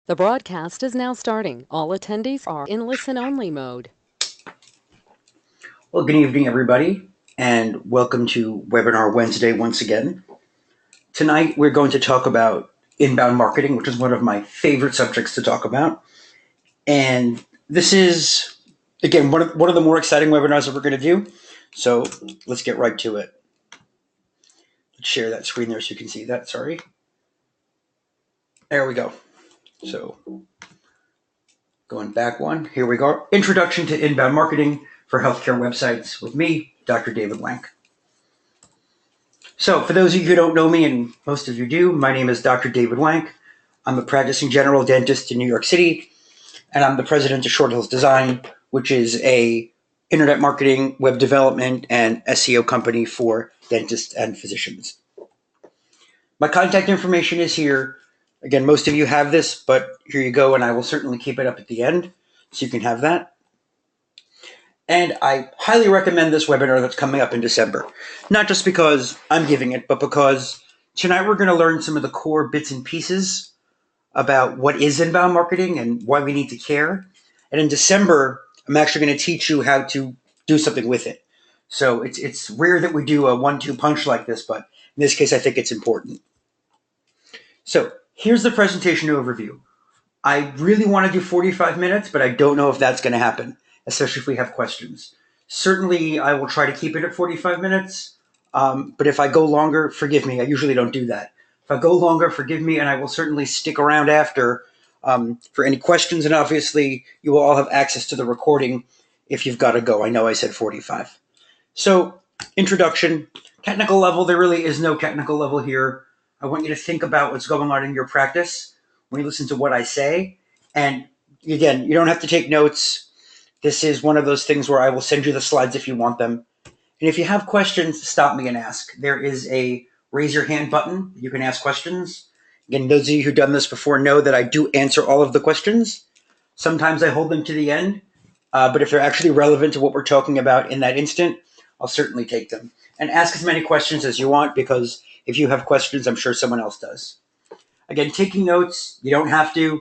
The broadcast is now starting. All attendees are in listen-only mode. Well, good evening, everybody, and welcome to Webinar Wednesday once again. Tonight, we're going to talk about inbound marketing, which is one of my favorite subjects to talk about. And this is, again, one of the more exciting webinars that we're going to do. So let's get right to it. Let's share that screen there so you can see that. Sorry. There we go. So going back one, here we go. Introduction to Inbound Marketing for Healthcare Websites with me, Dr. David Wank. So for those of you who don't know me, and most of you do, my name is Dr. David Wank. I'm a practicing general dentist in New York City, and I'm the president of Short Hills Design, which is a internet marketing, web development, and SEO company for dentists and physicians. My contact information is here. Again, most of you have this, but here you go, and I will certainly keep it up at the end so you can have that. And I highly recommend this webinar that's coming up in December, not just because I'm giving it, but because tonight we're going to learn some of the core bits and pieces about what is inbound marketing and why we need to care. And in December, I'm actually going to teach you how to do something with it. So it's rare that we do a 1-2 punch like this, but in this case, I think it's important. So here's the presentation overview. I really want to do 45 minutes, but I don't know if that's going to happen, especially if we have questions. Certainly, I will try to keep it at 45 minutes, but if I go longer, forgive me. I usually don't do that. If I go longer, forgive me, and I will certainly stick around after for any questions, and obviously, you will all have access to the recording if you've got to go. I know I said 45. So, introduction, technical level, there really is no technical level here. I want you to think about what's going on in your practice when you listen to what I say. And again, you don't have to take notes. This is one of those things where I will send you the slides if you want them. And if you have questions, stop me and ask. There is a raise your hand button. You can ask questions. Again, those of you who've done this before know that I do answer all of the questions. Sometimes I hold them to the end, but if they're actually relevant to what we're talking about in that instant, I'll certainly take them. And ask as many questions as you want, because if you have questions, I'm sure someone else does. Again, taking notes, you don't have to.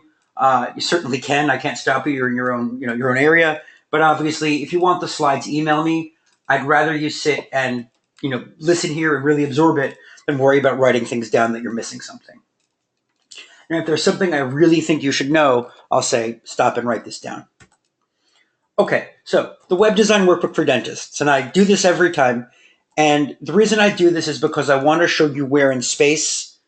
You certainly can. I can't stop you. You're in your own area. But obviously, if you want the slides, email me. I'd rather you sit and listen here and really absorb it than worry about writing things down that you're missing something. And if there's something I really think you should know, I'll say, stop and write this down. Okay, so the web design workbook for dentists, and I do this every time. And the reason I do this is because I want to show you where in space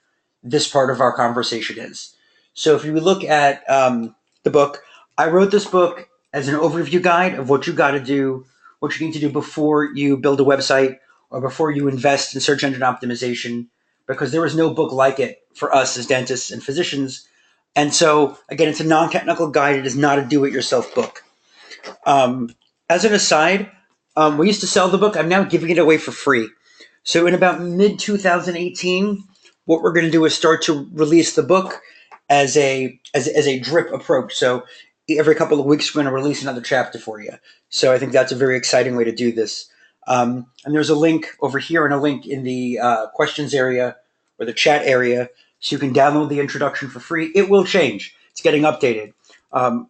this part of our conversation is. So if you look at the book, I wrote this book as an overview guide of what you got to do, what you need to do before you build a website or before you invest in search engine optimization, because there was no book like it for us as dentists and physicians. And so, again, it's a non-technical guide. It is not a do-it-yourself book. As an aside, we used to sell the book. I'm now giving it away for free. So in about mid-2018, what we're going to do is start to release the book as a drip approach. So every couple of weeks, we're going to release another chapter for you. So I think that's a very exciting way to do this. And there's a link over here and a link in the questions area or the chat area, so you can download the introduction for free. It will change. It's getting updated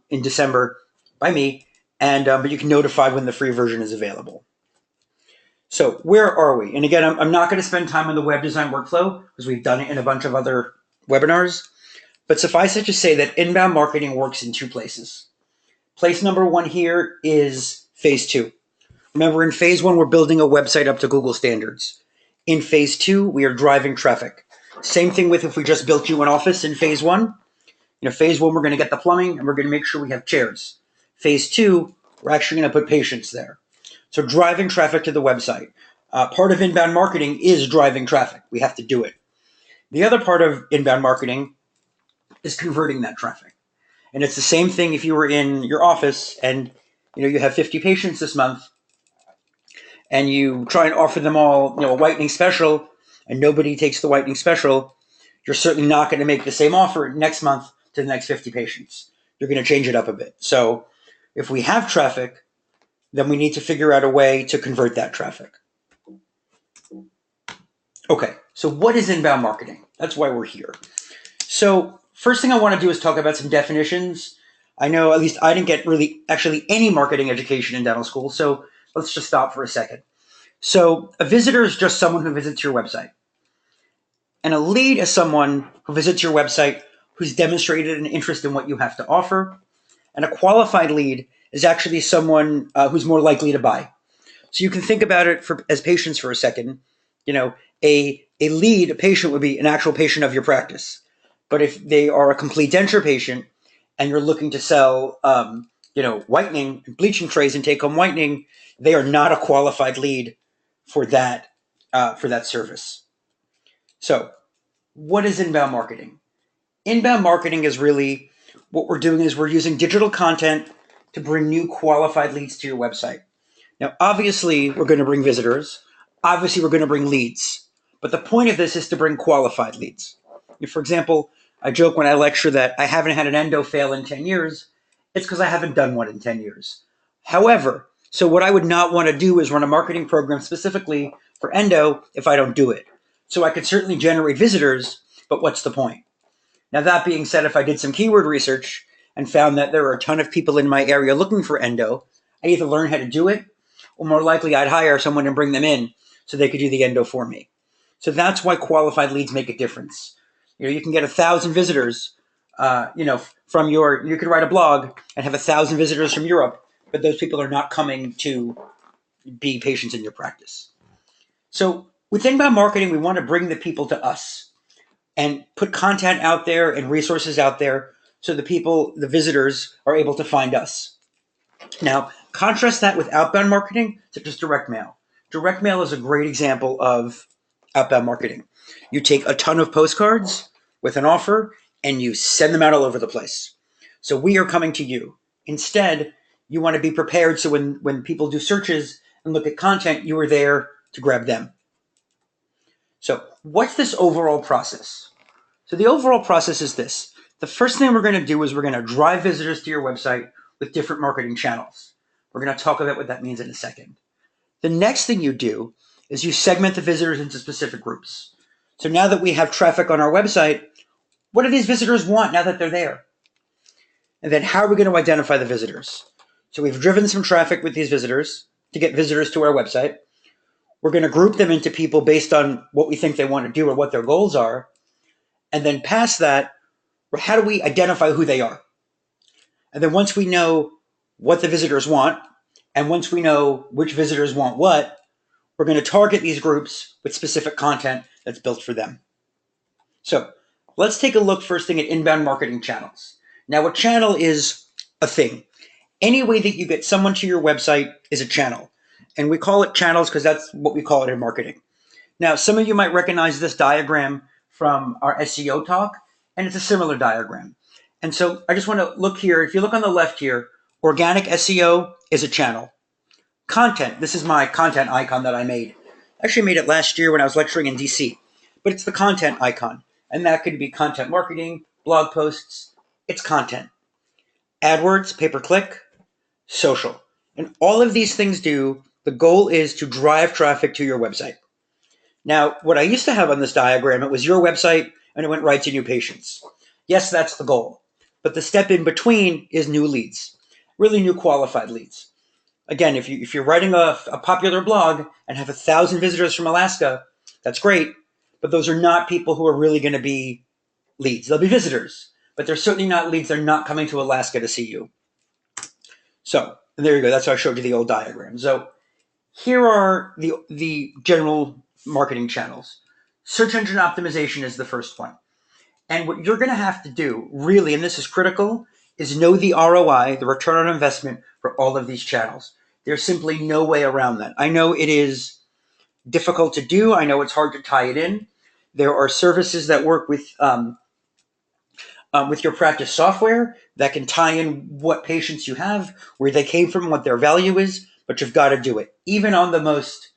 in December by me, and but you can notify when the free version is available. So where are we? And again, I'm not going to spend time on the web design workflow because we've done it in a bunch of other webinars. But suffice it to say that inbound marketing works in two places. Place number one here is phase 2. Remember, in phase 1, we're building a website up to Google standards. In phase 2, we are driving traffic. Same thing with if we just built you an office in phase 1. Phase 1, we're going to get the plumbing and we're going to make sure we have chairs. Phase 2, we're actually going to put patients there. So driving traffic to the website. Part of inbound marketing is driving traffic. We have to do it. The other part of inbound marketing is converting that traffic. And it's the same thing if you were in your office and you have 50 patients this month and you try and offer them all a whitening special and nobody takes the whitening special, you're certainly not going to make the same offer next month to the next 50 patients. You're going to change it up a bit. So if we have traffic, then we need to figure out a way to convert that traffic. Okay, so what is inbound marketing? That's why we're here. So First thing I want to do is talk about some definitions. I know at least I didn't get really actually any marketing education in dental school, so let's just stop for a second. So a visitor is just someone who visits your website. And a lead is someone who visits your website who's demonstrated an interest in what you have to offer. And a qualified lead is actually someone who's more likely to buy. So you can think about it as patients for a second. You know, a lead, a patient would be an actual patient of your practice. But if they are a complete denture patient and you're looking to sell, whitening and bleaching trays and take-home whitening, they are not a qualified lead for that service. So, what is inbound marketing? Inbound marketing is really what we're doing is we're using digital content to bring new qualified leads to your website. Now, obviously, we're going to bring visitors. Obviously, we're going to bring leads. But the point of this is to bring qualified leads. For example, I joke when I lecture that I haven't had an endo fail in 10 years. It's because I haven't done one in 10 years. However, so what I would not want to do is run a marketing program specifically for endo if I don't do it. So I could certainly generate visitors, but what's the point? Now, that being said, if I did some keyword research and found that there are a ton of people in my area looking for endo, I'd either learn how to do it, or more likely I'd hire someone and bring them in so they could do the endo for me. So that's why qualified leads make a difference. You can get 1,000 visitors, from you could write a blog and have 1,000 visitors from Europe, but those people are not coming to be patients in your practice. So with inbound marketing, we want to bring the people to us and put content out there and resources out there so the visitors are able to find us. Now, contrast that with outbound marketing, such as direct mail. Direct mail is a great example of outbound marketing. You take a ton of postcards with an offer and you send them out all over the place. So we are coming to you. Instead, you want to be prepared so when people do searches and look at content, you are there to grab them. So what's this overall process? So the overall process is this. The first thing we're going to do is we're going to drive visitors to your website with different marketing channels. We're going to talk about what that means in a second. The next thing you do is you segment the visitors into specific groups. So now that we have traffic on our website, what do these visitors want now that they're there? And then how are we going to identify the visitors? So we've driven some traffic with these visitors to get visitors to our website. We're going to group them into people based on what we think they want to do or what their goals are. And then past that, how do we identify who they are? And then once we know what the visitors want, and once we know which visitors want what, we're going to target these groups with specific content that's built for them. So let's take a look first thing at inbound marketing channels. Now, a channel is a thing. Any way that you get someone to your website is a channel. And we call it channels because that's what we call it in marketing. Now, some of you might recognize this diagram from our SEO talk, and it's a similar diagram. And so I just want to look here. If you look on the left here, organic SEO is a channel. Content, this is my content icon that I made. I actually made it last year when I was lecturing in DC, but it's the content icon. And that could be content marketing, blog posts, it's content. AdWords, pay-per-click, social. And all of these things the goal is to drive traffic to your website. Now, what I used to have on this diagram, it was your website and it went right to new patients. Yes, that's the goal. But the step in between is new leads, really new qualified leads. Again, if you're writing a popular blog and have 1,000 visitors from Alaska, that's great. But those are not people who are really going to be leads. They'll be visitors, but they're certainly not leads. They're not coming to Alaska to see you. So there you go. That's how I showed you the old diagram. So here are the general marketing channels. Search engine optimization is the first one. And what you're going to have to do, really, and this is critical, is know the ROI, the return on investment for all of these channels. There's simply no way around that. I know it is difficult to do. I know it's hard to tie it in. There are services that work with your practice software that can tie in what patients you have, where they came from, what their value is, but you've got to do it. Even on the most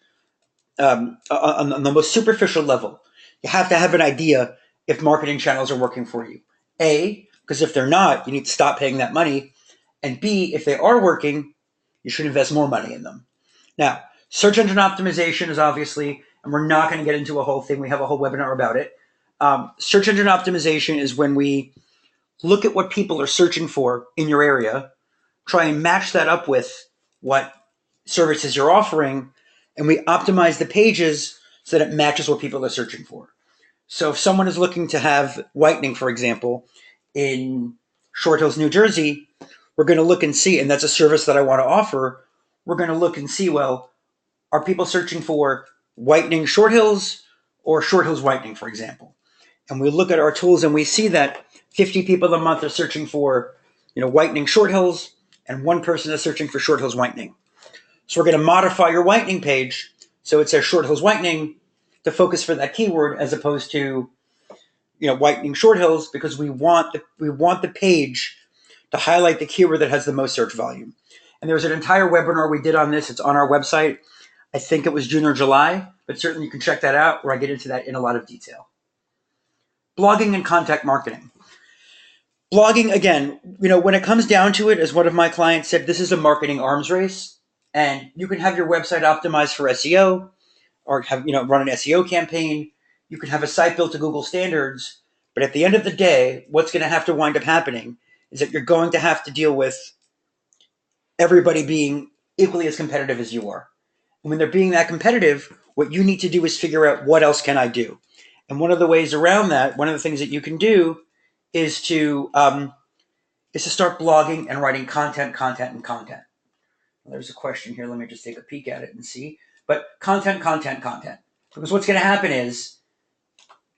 superficial level, you have to have an idea if marketing channels are working for you. A, because if they're not, you need to stop paying that money. And B, if they are working, you should invest more money in them. Now, search engine optimization is obviously, and we're not going to get into a whole thing. We have a whole webinar about it. Search engine optimization is when we look at what people are searching for in your area, try and match that up with what services you're offering, and we optimize the pages so that it matches what people are searching for. So if someone is looking to have whitening, for example, in Short Hills, New Jersey, we're going to look and see, and that's a service that I want to offer. We're going to look and see, well, are people searching for whitening Short Hills or Short Hills whitening, for example? And we look at our tools and we see that 50 people a month are searching for, whitening Short Hills, and one person is searching for Short Hills whitening. So we're going to modify your whitening page so it says Short Hills whitening to focus for that keyword as opposed to, whitening Short Hills, because we want the page to highlight the keyword that has the most search volume. And there's an entire webinar we did on this. It's on our website. I think it was June or July, but certainly you can check that out where I get into that in a lot of detail. Blogging and content marketing. Blogging, again, when it comes down to it, as one of my clients said, this is a marketing arms race, and you can have your website optimized for SEO or run an SEO campaign. You can have a site built to Google standards, but at the end of the day, what's going to have to wind up happening is that you're going to have to deal with everybody being equally as competitive as you are. And when they're being that competitive, what you need to do is figure out, what else can I do? And one of the ways around that, one of the things that you can do is to start blogging and writing content. Well, there's a question here. Let me just take a peek at it and see. But content. Because what's going to happen is,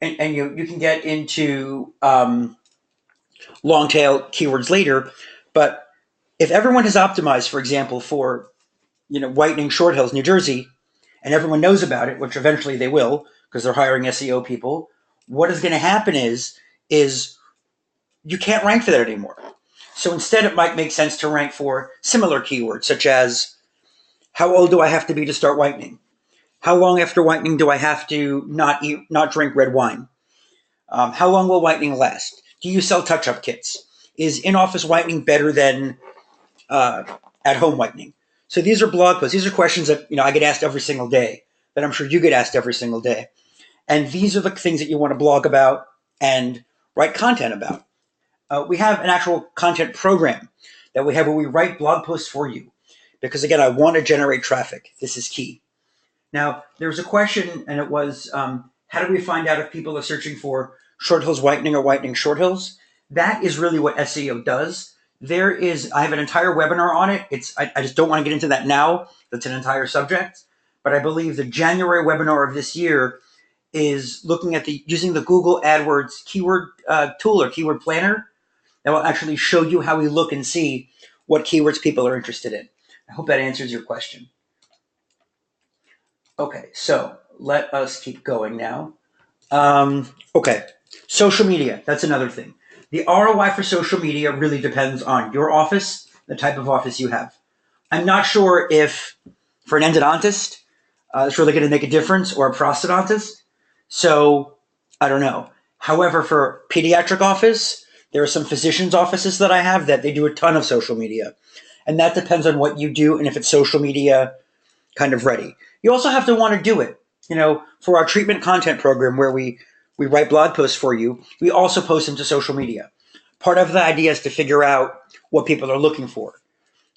and you can get into long tail keywords later, but if everyone has optimized, for example, for whitening Short Hills, New Jersey, and everyone knows about it, which eventually they will because they're hiring SEO people, what is going to happen is you can't rank for that anymore. So instead, it might make sense to rank for similar keywords, such as, how old do I have to be to start whitening? How long after whitening do I have to not drink red wine? How long will whitening last? Do you sell touch-up kits? Is in-office whitening better than at-home whitening? So these are blog posts. These are questions that I get asked every single day, that I'm sure you get asked every single day. And these are the things that you want to blog about and write content about. We have an actual content program that we have where we write blog posts for you. Because again, I want to generate traffic. This is key. Now, there was a question, and it was, how do we find out if people are searching for Short Hills whitening or whitening Short Hills? That is really what SEO does. I have an entire webinar on it. I just don't want to get into that now. That's an entire subject. But I believe the January webinar of this year is looking at using the Google AdWords keyword tool or keyword planner that will actually show you how we look and see what keywords people are interested in. I hope that answers your question. Okay, so let us keep going now. Okay, social media, that's another thing. The ROI for social media really depends on your office, the type of office you have. I'm not sure if for an endodontist, it's really going to make a difference, or a prosthodontist. So I don't know. However, for pediatric office, there are some physicians' offices that I have that they do a ton of social media. And that depends on what you do and if it's social media kind of ready. You also have to want to do it. For our treatment content program where we write blog posts for you, we also post them to social media. Part of the idea is to figure out what people are looking for.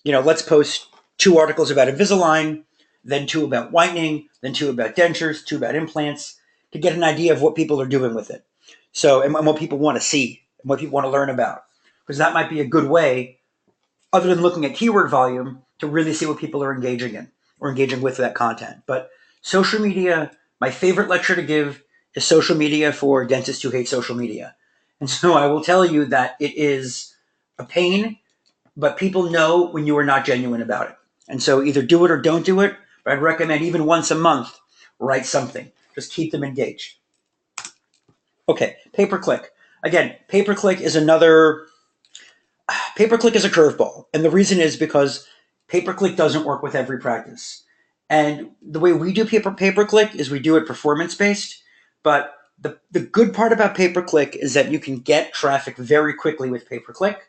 Let's post 2 articles about Invisalign, then 2 about whitening, then 2 about dentures, 2 about implants, to get an idea of what people are doing with it. So, and what people want to see and what people want to learn about. Because that might be a good way, other than looking at keyword volume, to really see what people are engaging in or engaging with that content. But social media, my favorite lecture to give is social media for dentists who hate social media. And so I will tell you that it is a pain, but people know when you are not genuine about it. And so either do it or don't do it, but I'd recommend even once a month, write something. Just keep them engaged. Okay, pay-per-click. Again, pay-per-click is a curveball. And the reason is because pay-per-click doesn't work with every practice. And the way we do pay-per-click is we do it performance-based. But the good part about pay-per-click is that you can get traffic very quickly with pay-per-click,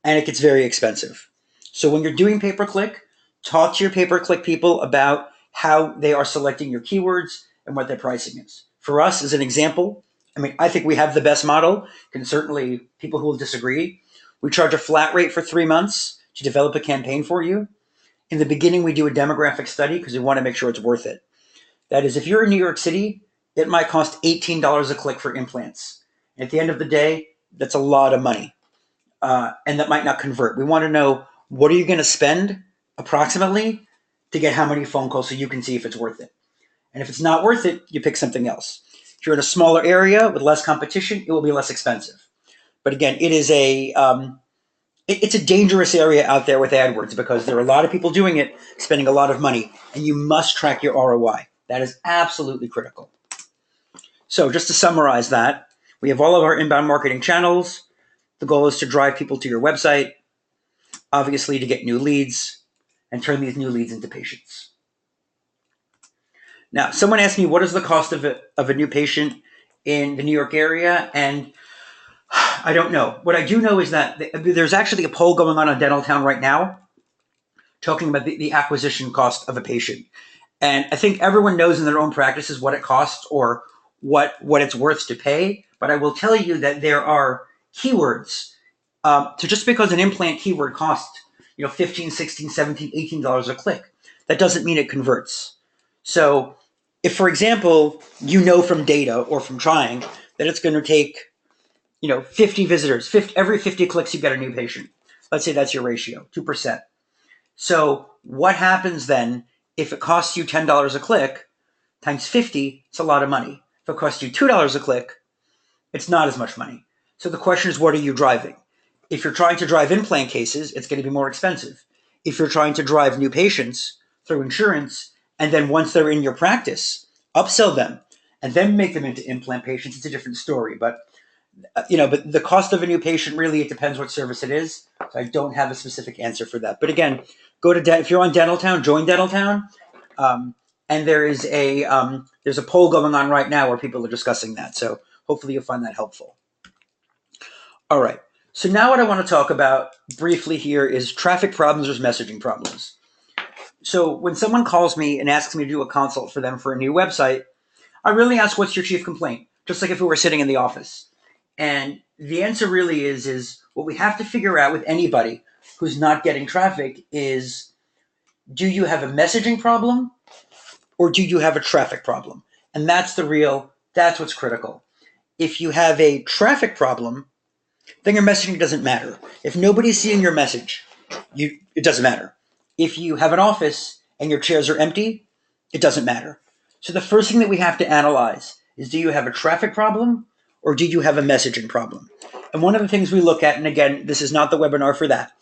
and it gets very expensive. So when you're doing pay-per-click, talk to your pay-per-click people about how they are selecting your keywords and what their pricing is. For us, as an example, I mean, I think we have the best model. Can certainly people who will disagree. We charge a flat rate for 3 months to develop a campaign for you. In the beginning, we do a demographic study because we want to make sure it's worth it. That is, if you're in New York City, it might cost $18 a click for implants. At the end of the day, that's a lot of money, and that might not convert. We want to know, what are you going to spend approximately to get how many phone calls so you can see if it's worth it. And if it's not worth it, you pick something else. If you're in a smaller area with less competition, it will be less expensive. But again, it's a dangerous area out there with AdWords because there are a lot of people doing it, spending a lot of money, and you must track your ROI. That is absolutely critical. So just to summarize that, we have all of our inbound marketing channels. The goal is to drive people to your website, obviously to get new leads, and turn these new leads into patients. Now, someone asked me, what is the cost of a new patient in the New York area? And I don't know. What I do know is that there's actually a poll going on Dentaltown right now talking about the acquisition cost of a patient. And I think everyone knows in their own practices what it costs or what it's worth to pay. But I will tell you that there are keywords. So just because an implant keyword costs, $15, $16, $17, $18 a click, that doesn't mean it converts. So if, for example, from data or from trying that it's going to take 50 visitors, every 50 clicks, you get a new patient. Let's say that's your ratio, 2%. So what happens then if it costs you $10 a click times 50? It's a lot of money. If it costs you $2 a click, it's not as much money. So the question is, what are you driving? If you're trying to drive implant cases, it's going to be more expensive. If you're trying to drive new patients through insurance, and then once they're in your practice, upsell them and then make them into implant patients, it's a different story. But but the cost of a new patient, really, it depends what service it is. So I don't have a specific answer for that. But again, if you're on Dentaltown, join Dentaltown. And there's a poll going on right now where people are discussing that. So hopefully you'll find that helpful. All right. So now what I want to talk about briefly here is traffic problems versus messaging problems. So when someone calls me and asks me to do a consult for them for a new website, I really ask, what's your chief complaint? Just like if we were sitting in the office. And the answer really is what we have to figure out with anybody who's not getting traffic is, do you have a messaging problem or do you have a traffic problem? And that's what's critical. If you have a traffic problem, then your messaging doesn't matter. If nobody's seeing your message, it doesn't matter. If you have an office and your chairs are empty, it doesn't matter. So the first thing that we have to analyze is, do you have a traffic problem or do you have a messaging problem? And one of the things we look at, and again, this is not the webinar for that,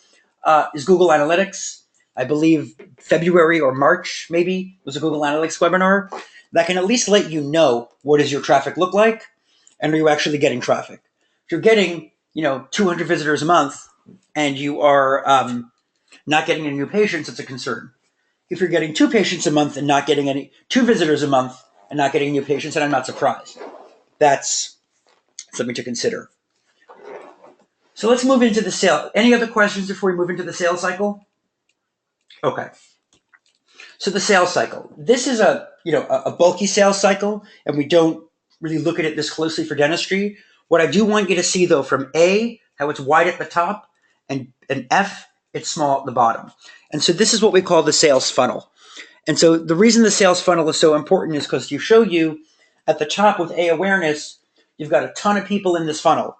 is Google Analytics. I believe February or March maybe was a Google Analytics webinar that can at least let you know, what does your traffic look like, and are you actually getting traffic? If you're getting 200 visitors a month and you are not getting any new patients, it's a concern. If you're getting 2 patients a month and not getting 2 visitors a month and not getting new patients, then I'm not surprised. That's something to consider. So let's move into the sale. Any other questions before we move into the sales cycle? Okay. So the sales cycle. This is a bulky sales cycle, and we don't really look at it this closely for dentistry. What I do want you to see, though, from A, how it's wide at the top, and F, it's small at the bottom. And so this is what we call the sales funnel. And so the reason the sales funnel is so important is because you show you at the top with A, awareness, you've got a ton of people in this funnel.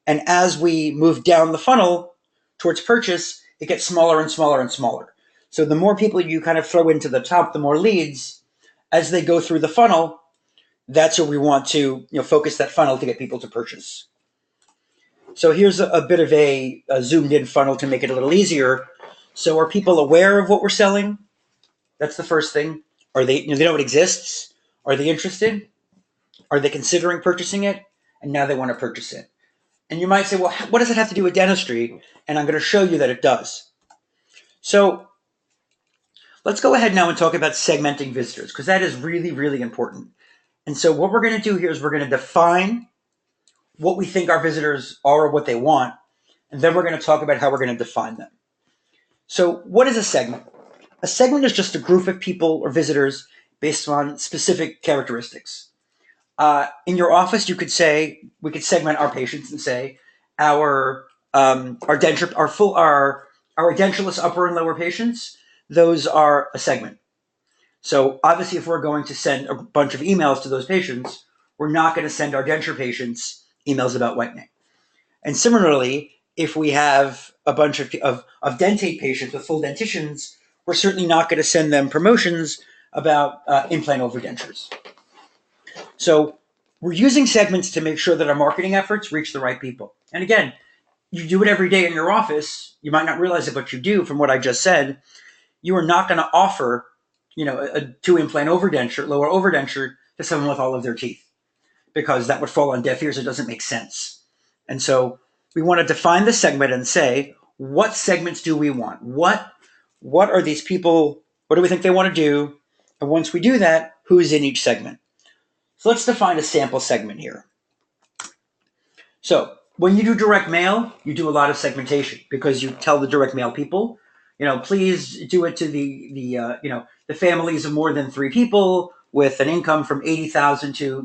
And as we move down the funnel towards purchase, it gets smaller and smaller and smaller. So the more people you kind of throw into the top, the more leads. As they go through the funnel, that's where we want to focus that funnel to get people to purchase. So here's a bit of a zoomed in funnel to make it a little easier. So are people aware of what we're selling? That's the first thing. Are they, they know it exists? Are they interested? Are they considering purchasing it? And now they want to purchase it. And you might say, well, what does it have to do with dentistry? And I'm going to show you that it does. So let's go ahead now and talk about segmenting visitors, because that is really, really important. And so what we're going to do here is we're going to define what we think our visitors are or what they want, and then we're going to talk about how we're going to define them. So what is a segment? A segment is just a group of people or visitors based on specific characteristics. In your office, we could segment our patients and say our denture, our edentulous upper and lower patients, those are a segment. So obviously, if we're going to send a bunch of emails to those patients, we're not going to send our denture patients emails about whitening. And similarly, if we have a bunch of dentate patients with full dentitions, we're certainly not going to send them promotions about implant overdentures. So we're using segments to make sure that our marketing efforts reach the right people. And again, you do it every day in your office. You might not realize it, but you do. From what I just said, you are not going to offer, a 2-implant overdenture, lower overdenture to someone with all of their teeth, because that would fall on deaf ears. It doesn't make sense. And so we want to define the segment and say, what segments do we want? What are these people? What do we think they want to do? And once we do that, who's in each segment? So let's define a sample segment here. So when you do direct mail, you do a lot of segmentation because you tell the direct mail people, please do it to the families of more than 3 people with an income from 80,000 to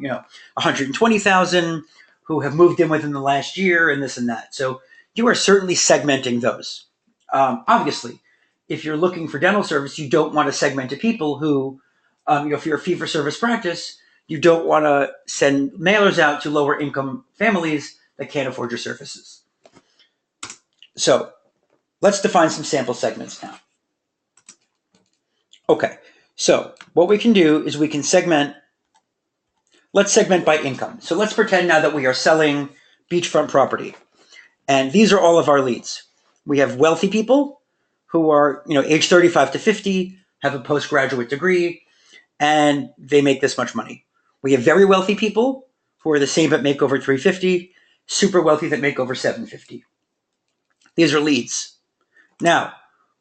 120,000 who have moved in within the last year and this and that. So you are certainly segmenting those. Obviously, if you're looking for dental service, you don't want to segment to people who, if you're a fee-for-service practice, you don't want to send mailers out to lower income families that can't afford your services. So let's define some sample segments now. Okay, so what we can do is we can segment. Let's segment by income. So let's pretend now that we are selling beachfront property. And these are all of our leads. We have wealthy people who are, age 35 to 50, have a postgraduate degree, and they make this much money. We have very wealthy people who are the same but make over 350, super wealthy that make over 750. These are leads. Now,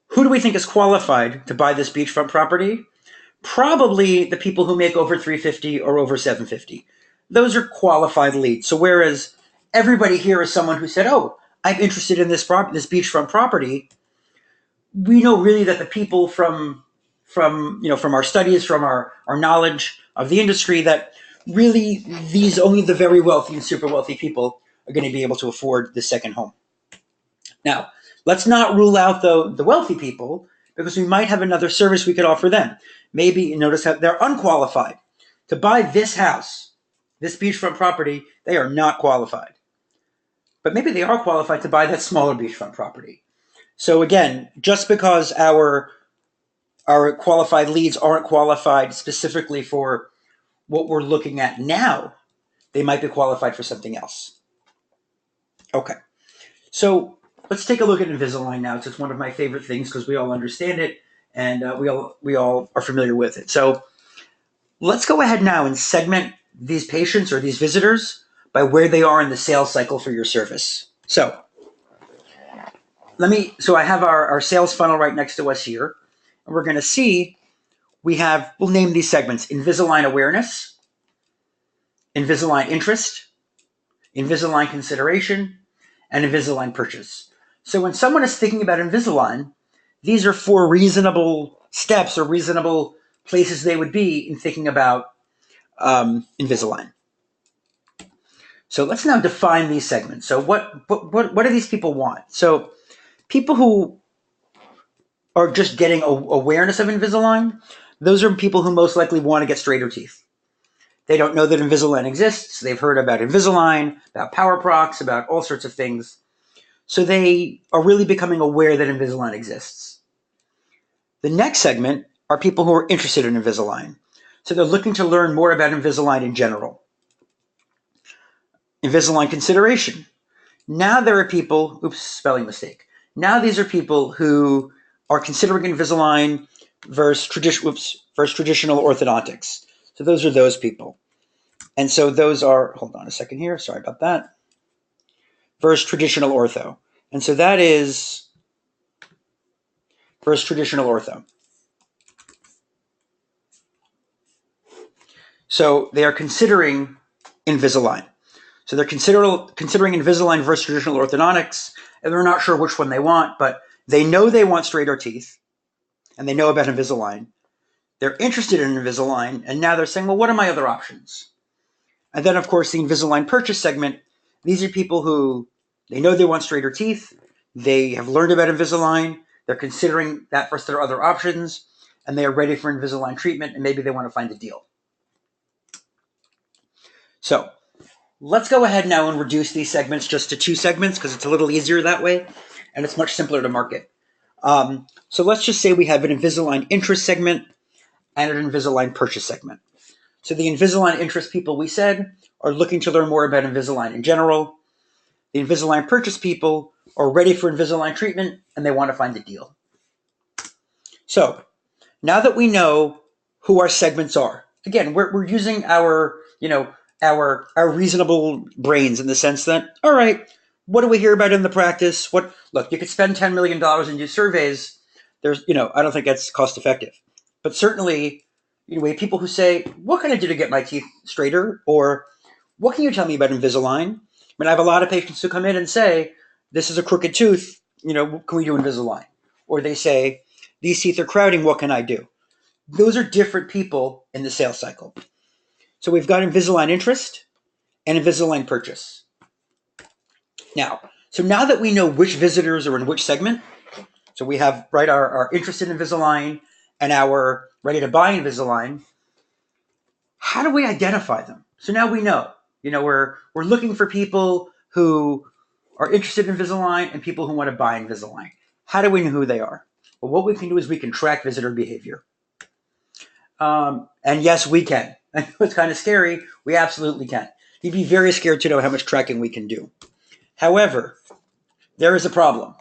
who do we think is qualified to buy this beachfront property? Probably the people who make over 350 or over 750. Those are qualified leads. So whereas everybody here is someone who said, "Oh, I'm interested in this beachfront property," we know really that the people from our studies, from our knowledge of the industry, that really only the very wealthy and super wealthy people are going to be able to afford the second home. Now, let's not rule out the wealthy people, because we might have another service we could offer them. Maybe notice how they're unqualified to buy this house, this beachfront property. They are not qualified, but maybe they are qualified to buy that smaller beachfront property. So again, just because our qualified leads aren't qualified specifically for what we're looking at now, they might be qualified for something else. Okay, so let's take a look at Invisalign now. It's one of my favorite things because we all understand it and we all are familiar with it. So let's go ahead now and segment these patients or these visitors by where they are in the sales cycle for your service. So I have our sales funnel right next to us here, and we're going to see we'll name these segments: Invisalign awareness, Invisalign interest, Invisalign consideration, and Invisalign purchase. So when someone is thinking about Invisalign, these are 4 reasonable steps or reasonable places they would be in thinking about Invisalign. So let's now define these segments. So what do these people want? So people who are just getting awareness of Invisalign, those are people who most likely want to get straighter teeth. They don't know that Invisalign exists. They've heard about Invisalign, about PowerProx, about all sorts of things. So they are really becoming aware that Invisalign exists. The next segment are people who are interested in Invisalign. So they're looking to learn more about Invisalign in general. Invisalign consideration. Now there are people, spelling mistake. Now these are people who are considering Invisalign versus traditional orthodontics. So those are those people. And so those are, hold on a second here, sorry about that, versus traditional ortho. And so that is versus traditional ortho. So they are considering Invisalign. So they're considering Invisalign versus traditional orthodontics, and they're not sure which one they want, but they know they want straighter teeth, and they know about Invisalign. They're interested in Invisalign, and now they're saying, well, what are my other options? And then, of course, the Invisalign purchase segment. These are people who they know they want straighter teeth. They have learned about Invisalign. They're considering that versus their other options, and they are ready for Invisalign treatment, and maybe they want to find a deal. So let's go ahead now and reduce these segments just to 2 segments because it's a little easier that way, and it's much simpler to market. So let's just say we have an Invisalign interest segment and an Invisalign purchase segment. So the Invisalign interest people, we said, are looking to learn more about Invisalign in general. The Invisalign purchase people are ready for Invisalign treatment and they want to find a deal. So now that we know who our segments are, again, we're using our reasonable brains in the sense that, all right, what do we hear about in the practice? Look, you could spend $10 million and do surveys. I don't think that's cost effective, but certainly, we have people who say, what can I do to get my teeth straighter? Or what can you tell me about Invisalign? I mean, I have a lot of patients who come in and say, this is a crooked tooth, can we do Invisalign? Or they say, these teeth are crowding, what can I do? Those are different people in the sales cycle. So we've got Invisalign interest and Invisalign purchase. Now that we know which visitors are in which segment, so we have our interested in Invisalign and our ready to buy Invisalign, how do we identify them? So now we know, we're looking for people who are interested in Invisalign and people who want to buy Invisalign. How do we know who they are? Well, what we can do is we can track visitor behavior. And yes, we can. I know it's kind of scary. We absolutely can. You'd be very scared to know how much tracking we can do. However, there is a problem.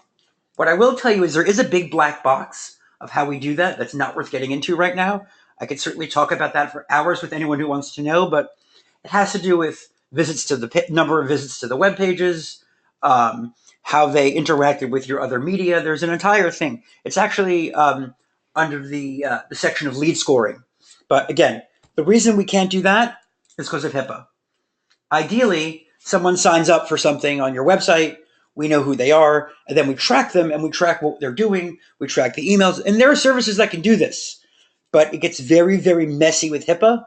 What I will tell you is there is a big black box of how we do that that's not worth getting into right now. I could certainly talk about that for hours with anyone who wants to know, but it has to do with number of visits to the web pages, how they interacted with your other media. There's an entire thing. It's actually under the section of lead scoring. But again, the reason we can't do that is because of HIPAA. Ideally, someone signs up for something on your website, we know who they are, and then we track them and we track what they're doing, we track the emails, and there are services that can do this, but it gets very, very messy with HIPAA,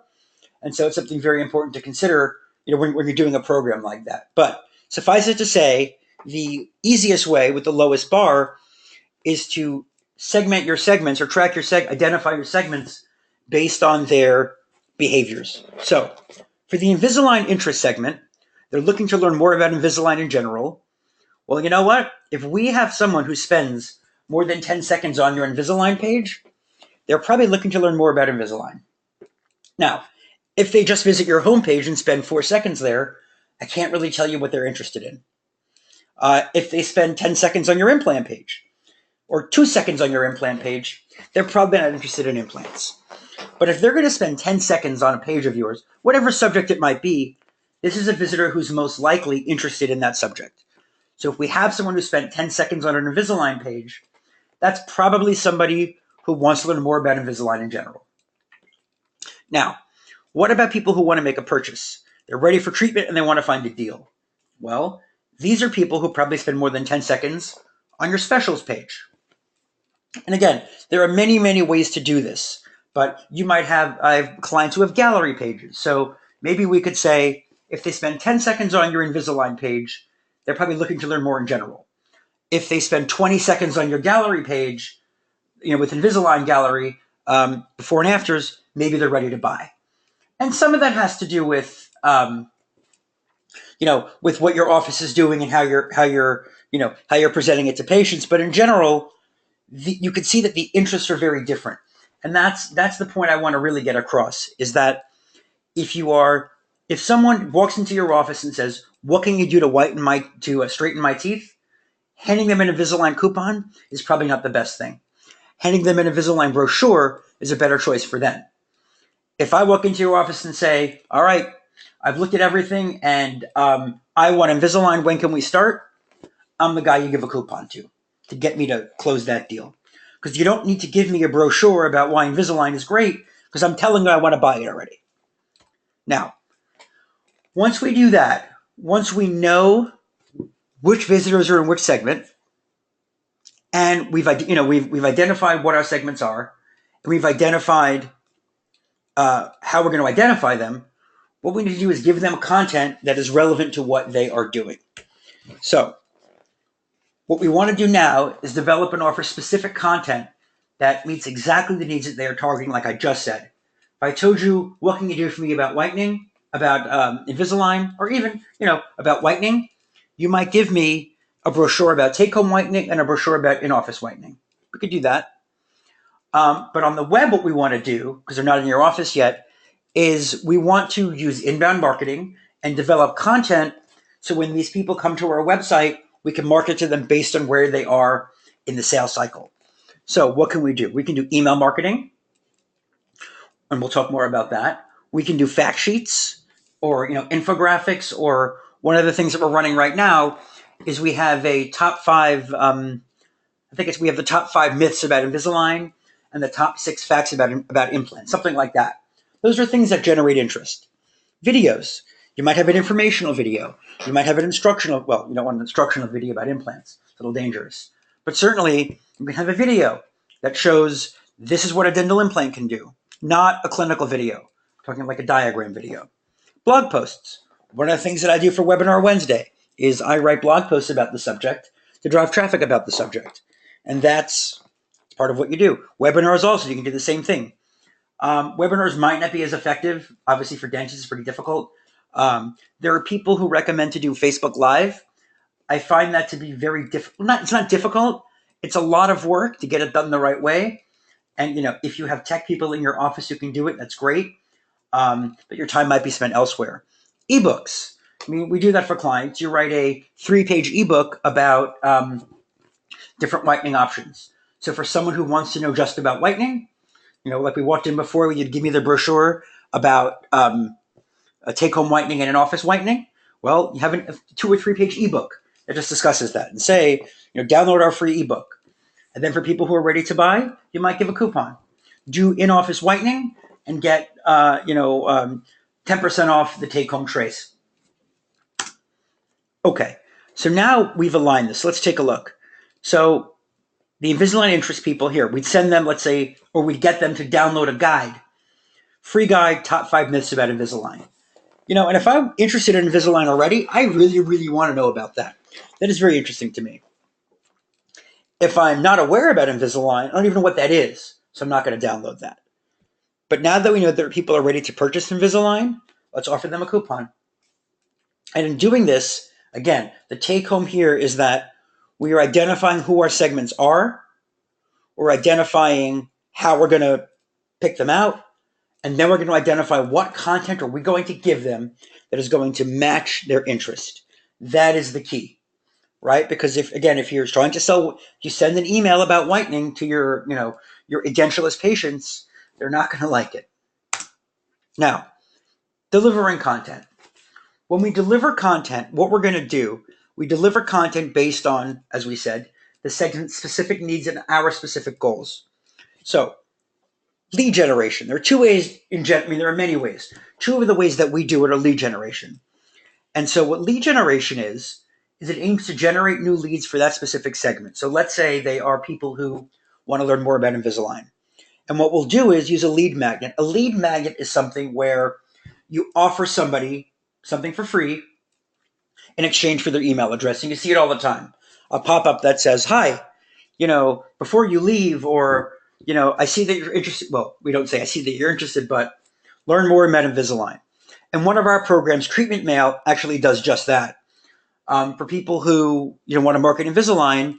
and so it's something very important to consider, when you're doing a program like that. But suffice it to say, the easiest way with the lowest bar is to segment your segments or identify your segments based on their behaviors. So for the Invisalign interest segment, they're looking to learn more about Invisalign in general. Well, you know what? If we have someone who spends more than 10 seconds on your Invisalign page, they're probably looking to learn more about Invisalign. Now, if they just visit your homepage and spend 4 seconds there, I can't really tell you what they're interested in. If they spend 10 seconds on your implant page or 2 seconds on your implant page, they're probably not interested in implants. But if they're going to spend 10 seconds on a page of yours, whatever subject it might be, this is a visitor who's most likely interested in that subject. So if we have someone who spent 10 seconds on an Invisalign page, that's probably somebody who wants to learn more about Invisalign in general. Now, what about people who want to make a purchase? They're ready for treatment and they want to find a deal. Well, these are people who probably spend more than 10 seconds on your specials page. And again, there are many, many ways to do this, but I have clients who have gallery pages. So maybe we could say, if they spend 10 seconds on your Invisalign page, they're probably looking to learn more in general. If they spend 20 seconds on your gallery page, with Invisalign gallery, before and afters, maybe they're ready to buy. And some of that has to do with, with what your office is doing and how you're presenting it to patients. But in general, you can see that the interests are very different. And that's the point I want to really get across, is that if someone walks into your office and says, what can you do to straighten my teeth? Handing them an Invisalign coupon is probably not the best thing. Handing them an Invisalign brochure is a better choice for them. If I walk into your office and say, all right, I've looked at everything and I want Invisalign, when can we start? I'm the guy you give a coupon to get me to close that deal. Because you don't need to give me a brochure about why Invisalign is great, because I'm telling you I want to buy it already. Now, once we do that, once we know which visitors are in which segment, and we've identified what our segments are, and we've identified how we're going to identify them, What we need to do is give them content that is relevant to what they are doing. So what we want to do now is develop and offer specific content that meets exactly the needs that they are targeting, like I just said. If I told you, what can you do for me about whitening, about Invisalign, or even, about whitening, you might give me a brochure about take-home whitening and a brochure about in-office whitening. We could do that. But on the web, what we want to do, because they're not in your office yet, is we want to use inbound marketing and develop content so when these people come to our website, we can market to them based on where they are in the sales cycle. So what can we do? We can do email marketing, and we'll talk more about that. We can do fact sheets or infographics, or one of the things that we're running right now is we have a top 5, we have the top 5 myths about Invisalign and the top 6 facts about implants, something like that. Those are things that generate interest. Videos. You might have an informational video. You might have an instructional, well, you don't want an instructional video about implants. It's a little dangerous. But certainly, you can have a video that shows this is what a dental implant can do, not a clinical video. I'm talking like a diagram video. Blog posts. One of the things that I do for Webinar Wednesday is I write blog posts about the subject to drive traffic about the subject. And that's part of what you do. Webinars also, you can do the same thing. Webinars might not be as effective. Obviously, for dentists, it's pretty difficult. There are people who recommend to do Facebook Live. I find that to be very difficult. It's not difficult. It's a lot of work to get it done the right way. And, if you have tech people in your office who can do it, that's great. But your time might be spent elsewhere. Ebooks. We do that for clients. You write a 3-page ebook about different whitening options. So for someone who wants to know just about whitening, like we walked in before, you'd give me the brochure about a take-home whitening and an office whitening. Well, you have a 2 or 3-page ebook that just discusses that, and say, download our free ebook. And then for people who are ready to buy, you might give a coupon. Do in-office whitening and get 10% off the take-home trays. Okay, so now we've aligned this. Let's take a look. So the Invisalign interest people here, we'd send them, let's say, or we'd get them to download a guide. Free guide, top 5 myths about Invisalign. And if I'm interested in Invisalign already, I really, really want to know about that. That is very interesting to me. If I'm not aware about Invisalign, I don't even know what that is, so I'm not going to download that. But now that we know that people are ready to purchase Invisalign, let's offer them a coupon. And in doing this, again, the take home here is that we are identifying who our segments are. We're identifying how we're going to pick them out. And then we're going to identify what content are we going to give them that is going to match their interest. That is the key, right? Because if you're trying to sell, you send an email about whitening to your edentulous patients, they're not going to like it. Now, delivering content. When we deliver content, what we're going to do, we deliver content based on, as we said, the segment's specific needs and our specific goals. So, lead generation. There are 2 ways there are many ways. 2 of the ways that we do it are lead generation. And so what lead generation is it aims to generate new leads for that specific segment. So let's say they are people who want to learn more about Invisalign. And what we'll do is use a lead magnet. A lead magnet is something where you offer somebody something for free in exchange for their email address. And you see it all the time. A pop-up that says, hi, before you leave, or I see that you're interested. Well, we don't say I see that you're interested, but learn more about Invisalign. And one of our programs, Treatment Mail, actually does just that. For people who want to market Invisalign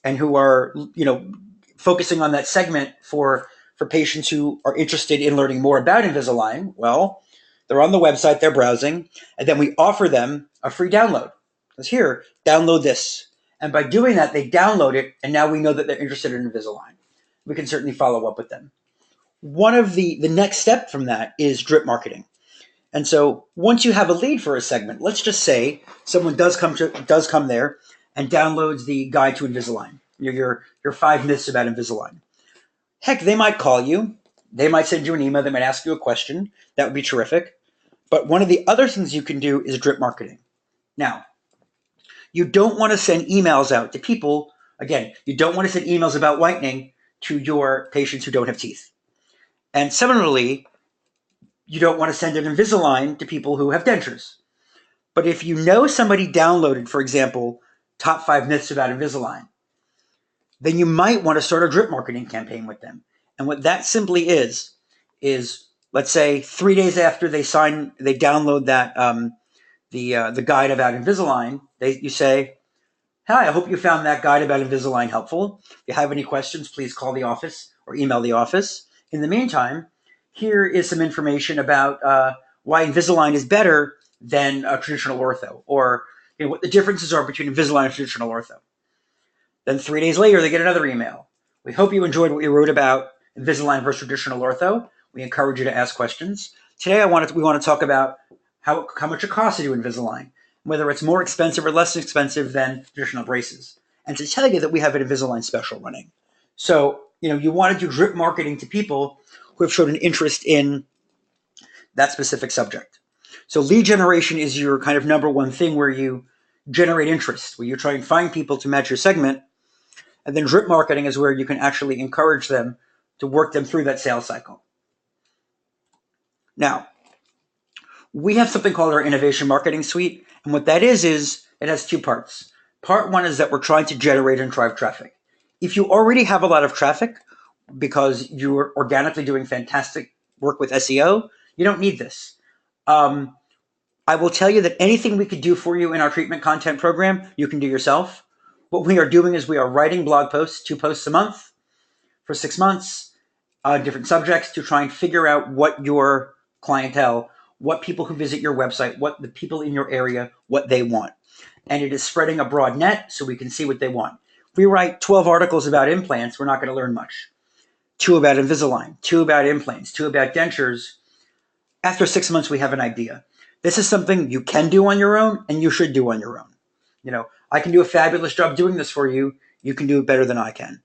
and who are focusing on that segment for patients who are interested in learning more about Invisalign, well, they're on the website, they're browsing, and then we offer them a free download. Because here, download this. And by doing that, they download it, and now we know that they're interested in Invisalign. We can certainly follow up with them. One of the next step from that is drip marketing. And so once you have a lead for a segment, let's just say someone does come there and downloads the guide to Invisalign, your 5 myths about Invisalign. Heck, they might call you. They might send you an email. They might ask you a question. That would be terrific. But one of the other things you can do is drip marketing. Now, you don't want to send emails out to people. Again, you don't want to send emails about whitening to your patients who don't have teeth. And similarly, you don't want to send an Invisalign to people who have dentures. But if you know somebody downloaded, for example, top 5 myths about Invisalign, then you might want to start a drip marketing campaign with them. And what that simply is let's say 3 days after they download that the guide about Invisalign, you say, "Hi, I hope you found that guide about Invisalign helpful. If you have any questions, please call the office or email the office. In the meantime, here is some information about why Invisalign is better than traditional ortho, or what the differences are between Invisalign and traditional ortho." Then 3 days later, they get another email. "We hope you enjoyed what you wrote about Invisalign versus traditional ortho. We encourage you to ask questions. Today, we want to talk about how much it costs to do Invisalign, whether it's more expensive or less expensive than traditional braces, and to tell you that we have an Invisalign special running." So, you want to do drip marketing to people who have shown an interest in that specific subject. So lead generation is your kind of number one thing where you generate interest, where you try and find people to match your segment. And then drip marketing is where you can actually encourage them to work them through that sales cycle. Now, we have something called our innovation marketing suite. And what that is it has 2 parts. Part 1 is that we're trying to generate and drive traffic. If you already have a lot of traffic because you're organically doing fantastic work with SEO, you don't need this. I will tell you that anything we could do for you in our treatment content program, you can do yourself. What we are doing is we are writing blog posts, 2 posts a month for 6 months, different subjects, to try and figure out what your clientele, what people who visit your website, what the people in your area, what they want. And it is spreading a broad net so we can see what they want. If we write 12 articles about implants, we're not going to learn much. 2 about Invisalign, 2 about implants, 2 about dentures. After 6 months, we have an idea. This is something you can do on your own, and you should do on your own. I can do a fabulous job doing this for you. You can do it better than I can.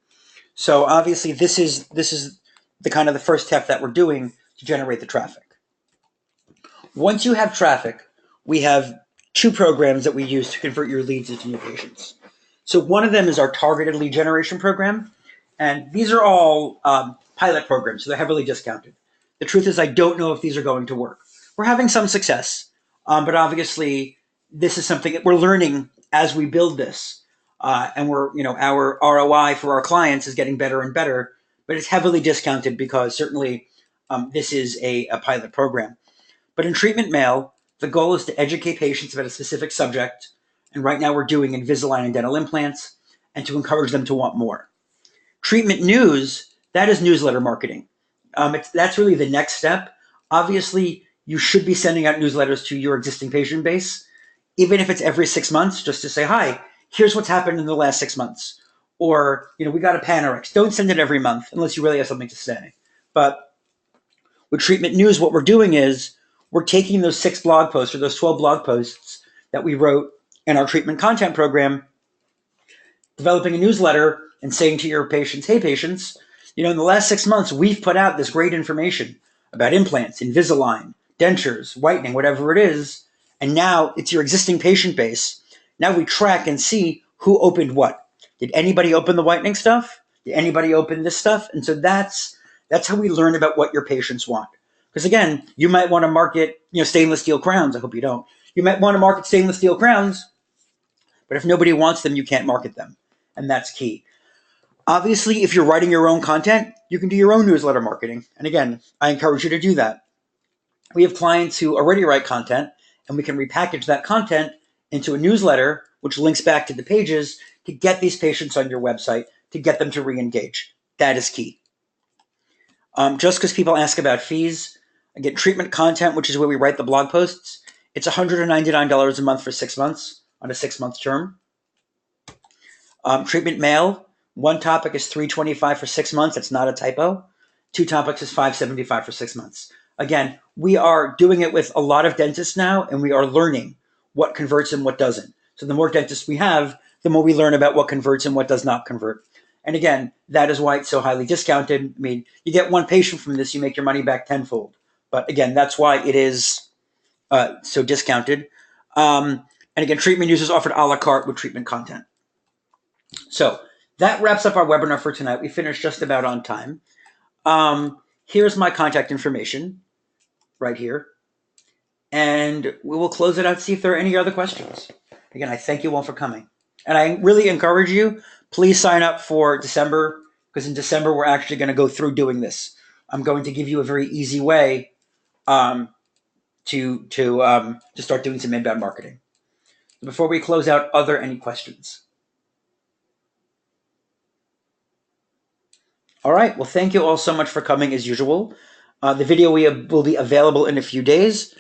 So obviously, this is the kind of the first step that we're doing to generate the traffic. Once you have traffic, we have 2 programs that we use to convert your leads into new patients. So one of them is our targeted lead generation program, and these are all pilot programs, so they're heavily discounted. The truth is, I don't know if these are going to work. We're having some success, but obviously this is something that we're learning as we build this, and our ROI for our clients is getting better and better, but it's heavily discounted because certainly this is a pilot program. But in treatment mail, the goal is to educate patients about a specific subject, and right now we're doing Invisalign and dental implants, and to encourage them to want more. Treatment news, that is newsletter marketing. That's really the next step. Obviously, you should be sending out newsletters to your existing patient base, even if it's every 6 months, just to say, "Hi, here's what's happened in the last 6 months." Or, we got a Panorex. Don't send it every month unless you really have something to say. But with treatment news, what we're doing is we're taking those 6 blog posts or those 12 blog posts that we wrote in our treatment content program, developing a newsletter and saying to your patients, "Hey, patients, in the last 6 months, we've put out this great information about implants, Invisalign, dentures, whitening, whatever it is. And now it's your existing patient base. Now we track and see who opened what. Did anybody open the whitening stuff? Did anybody open this stuff?" And so that's how we learn about what your patients want. Because again, you might want to market, stainless steel crowns. I hope you don't. You might want to market stainless steel crowns, but if nobody wants them, you can't market them. And that's key. Obviously, if you're writing your own content, you can do your own newsletter marketing. And again, I encourage you to do that. We have clients who already write content, and we can repackage that content into a newsletter, which links back to the pages to get these patients on your website, to get them to re-engage. That is key. Just because people ask about fees, again, treatment content, which is where we write the blog posts, it's $199 a month for 6 months on a 6-month term. Treatment mail, one topic is $325 for 6 months. That's not a typo. 2 topics is $575 for 6 months. Again, we are doing it with a lot of dentists now, and we are learning what converts and what doesn't. So the more dentists we have, the more we learn about what converts and what does not convert. And again, that is why it's so highly discounted. I mean, you get 1 patient from this, you make your money back tenfold. But again, that's why it is so discounted. And again, treatment news is offered a la carte with treatment content. So that wraps up our webinar for tonight. We finished just about on time. Here's my contact information. right here. And we will close it out to see if there are any other questions. Again, I thank you all for coming. And I really encourage you, please sign up for December, because in December we're actually going to go through doing this. I'm going to give you a very easy way to start doing some inbound marketing. Before we close out, are there any questions? All right. Well, thank you all so much for coming as usual. The video will be available in a few days.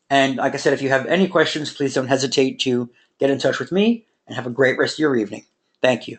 And like I said, if you have any questions, please don't hesitate to get in touch with me, and have a great rest of your evening. Thank you.